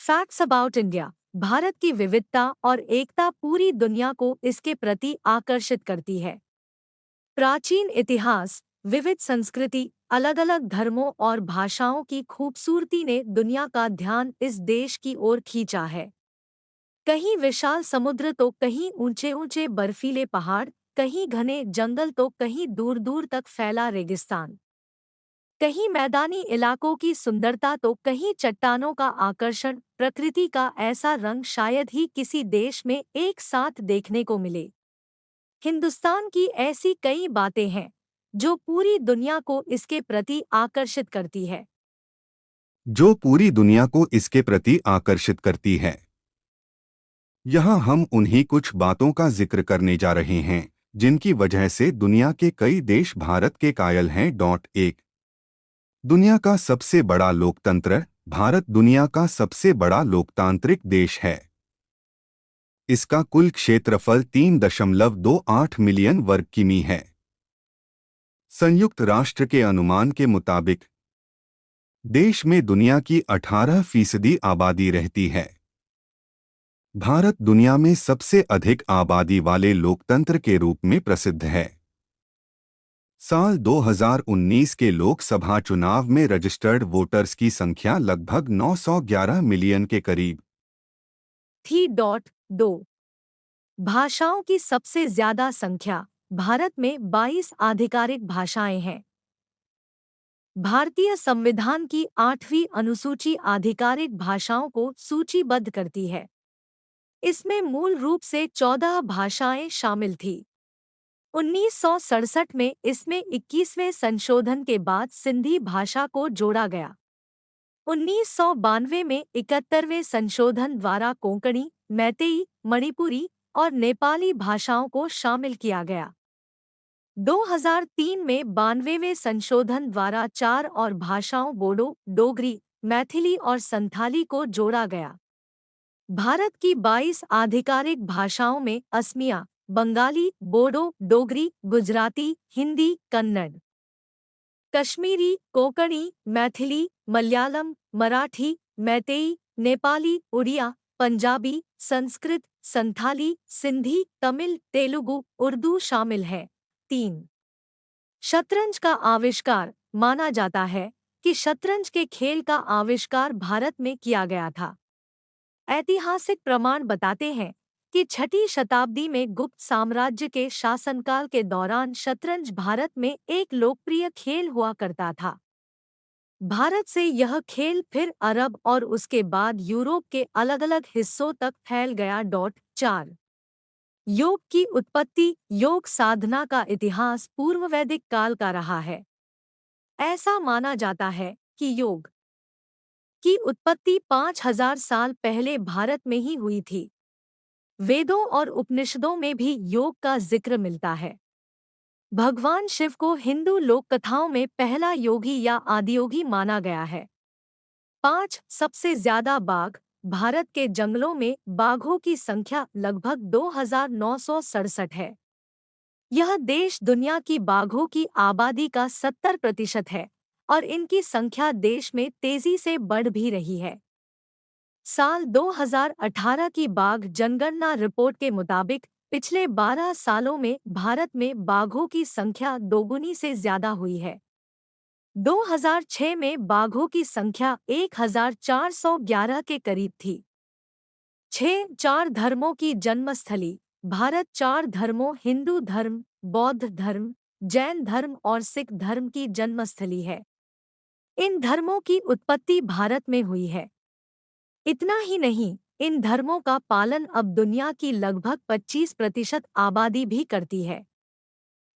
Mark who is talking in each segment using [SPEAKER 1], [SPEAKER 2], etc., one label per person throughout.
[SPEAKER 1] Facts about India. Bharat की विविधता और एकता पूरी दुनिया को इसके प्रति आकर्षित करती है। प्राचीन इतिहास, विविध संस्कृति, अलग अलग धर्मों और भाषाओं की खूबसूरती ने दुनिया का ध्यान इस देश की ओर खींचा है। कहीं विशाल समुद्र तो कहीं ऊंचे ऊंचे बर्फीले पहाड़, कहीं घने जंगल तो कहीं दूर दूर तक फैला रेगिस्तान। कहीं मैदानी इलाकों की सुंदरता तो कहीं चट्टानों का आकर्षण। प्रकृति का ऐसा रंग शायद ही किसी देश में एक साथ देखने को मिले। हिंदुस्तान की ऐसी कई बातें हैं जो पूरी दुनिया को इसके प्रति आकर्षित करती है।
[SPEAKER 2] यहाँ हम उन्हीं कुछ बातों का जिक्र करने जा रहे हैं जिनकी वजह से दुनिया के कई देश भारत के कायल हैं। 1 दुनिया का सबसे बड़ा लोकतंत्र। भारत दुनिया का सबसे बड़ा लोकतांत्रिक देश है। इसका कुल क्षेत्रफल 3.28 मिलियन वर्ग किमी है। संयुक्त राष्ट्र के अनुमान के मुताबिक देश में दुनिया की 18% आबादी रहती है। भारत दुनिया में सबसे अधिक आबादी वाले लोकतंत्र के रूप में प्रसिद्ध है। साल 2019 के लोकसभा चुनाव में रजिस्टर्ड वोटर्स की संख्या लगभग 911 मिलियन के करीब
[SPEAKER 1] थी। 2 भाषाओं की सबसे ज्यादा संख्या। भारत में 22 आधिकारिक भाषाएं हैं। भारतीय संविधान की 8वीं अनुसूची आधिकारिक भाषाओं को सूचीबद्ध करती है। इसमें मूल रूप से 14 भाषाएं शामिल थीं। 1967 में इसमें 21वें संशोधन के बाद सिंधी भाषा को जोड़ा गया। 1992 में 71वें संशोधन द्वारा कोंकणी, मैतेई, मणिपुरी और नेपाली भाषाओं को शामिल किया गया। 2003 में 92वें संशोधन द्वारा 4 और भाषाओं बोडो, डोगरी, मैथिली और संथाली को जोड़ा गया। भारत की 22 आधिकारिक भाषाओं में असमिया, बंगाली, बोडो, डोगरी, गुजराती, हिंदी, कन्नड़, कश्मीरी, कोंकणी, मैथिली, मलयालम, मराठी, मैतेई, नेपाली, उड़िया, पंजाबी, संस्कृत, संथाली, सिंधी, तमिल, तेलुगु, उर्दू शामिल है। 3 शतरंज का आविष्कार। माना जाता है कि शतरंज के खेल का आविष्कार भारत में किया गया था। ऐतिहासिक प्रमाण बताते हैं कि 6ठी शताब्दी में गुप्त साम्राज्य के शासनकाल के दौरान शतरंज भारत में एक लोकप्रिय खेल हुआ करता था। भारत से यह खेल फिर अरब और उसके बाद यूरोप के अलग-अलग हिस्सों तक फैल गया। 4 योग की उत्पत्ति। योग साधना का इतिहास पूर्व वैदिक काल का रहा है। ऐसा माना जाता है कि योग की उत्पत्ति 5000 साल पहले भारत में ही हुई थी। वेदों और उपनिषदों में भी योग का जिक्र मिलता है। भगवान शिव को हिंदू लोक कथाओं में पहला योगी या आदियोगी माना गया है। 5 सबसे ज्यादा बाघ। भारत के जंगलों में बाघों की संख्या लगभग 2967 है। यह देश दुनिया की बाघों की आबादी का 70% है और इनकी संख्या देश में तेजी से बढ़ भी रही है। साल 2018 की बाघ जनगणना रिपोर्ट के मुताबिक पिछले 12 सालों में भारत में बाघों की संख्या दोगुनी से ज्यादा हुई है। 2006 में बाघों की संख्या 1411 के करीब थी। 4 धर्मों की जन्मस्थली। भारत 4 धर्मों हिंदू धर्म, बौद्ध धर्म, जैन धर्म और सिख धर्म की जन्मस्थली है। इन धर्मों की उत्पत्ति भारत में हुई है। इतना ही नहीं, इन धर्मों का पालन अब दुनिया की लगभग 25% आबादी भी करती है।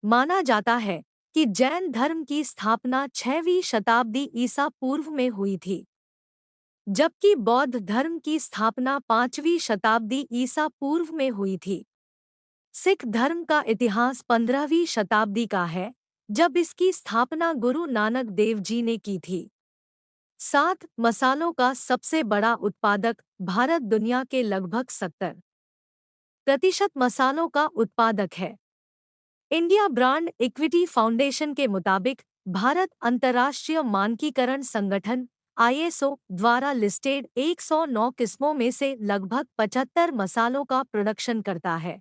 [SPEAKER 1] माना जाता है कि जैन धर्म की स्थापना 6वीं शताब्दी ईसा पूर्व में हुई थी, जबकि बौद्ध धर्म की स्थापना 5वीं शताब्दी ईसा पूर्व में हुई थी। सिख धर्म का इतिहास 15वीं शताब्दी का है, जब इसकी स्थापना गुरु नानक देव जी ने की थी। 7 मसालों का सबसे बड़ा उत्पादक। भारत दुनिया के लगभग 70% मसालों का उत्पादक है। इंडिया ब्रांड इक्विटी फाउंडेशन के मुताबिक भारत अंतर्राष्ट्रीय मानकीकरण संगठन ISO द्वारा लिस्टेड 109 किस्मों में से लगभग 75 मसालों का प्रोडक्शन करता है।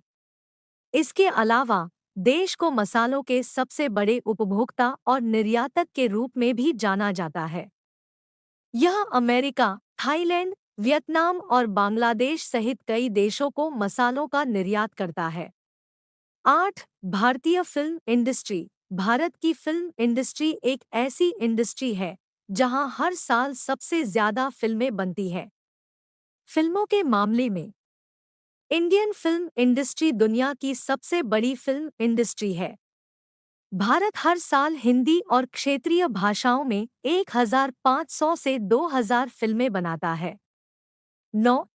[SPEAKER 1] इसके अलावा देश को मसालों के सबसे बड़े उपभोक्ता और निर्यातक के रूप में भी जाना जाता है। यह अमेरिका, थाईलैंड, वियतनाम और बांग्लादेश सहित कई देशों को मसालों का निर्यात करता है। 8. भारतीय फिल्म इंडस्ट्री। भारत की फिल्म इंडस्ट्री एक ऐसी इंडस्ट्री है जहां हर साल सबसे ज्यादा फिल्में बनती हैं। फिल्मों के मामले में इंडियन फिल्म इंडस्ट्री दुनिया की सबसे बड़ी फिल्म इंडस्ट्री है। भारत हर साल हिंदी और क्षेत्रीय भाषाओं में 1500 से 2000 फिल्में बनाता है। 9.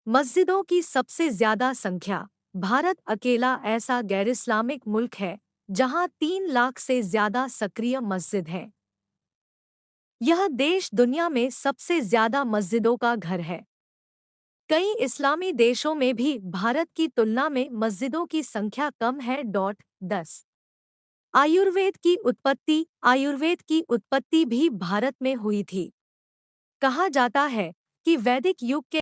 [SPEAKER 1] मस्जिदों की सबसे ज्यादा संख्या। भारत अकेला ऐसा गैर इस्लामिक मुल्क है जहां 3 लाख से ज्यादा सक्रिय मस्जिद हैं। यह देश दुनिया में सबसे ज्यादा मस्जिदों का घर है। कई इस्लामी देशों में भी भारत की तुलना में मस्जिदों की संख्या कम है। 10. आयुर्वेद की उत्पत्ति भी भारत में हुई थी। कहा जाता है कि वैदिक युग के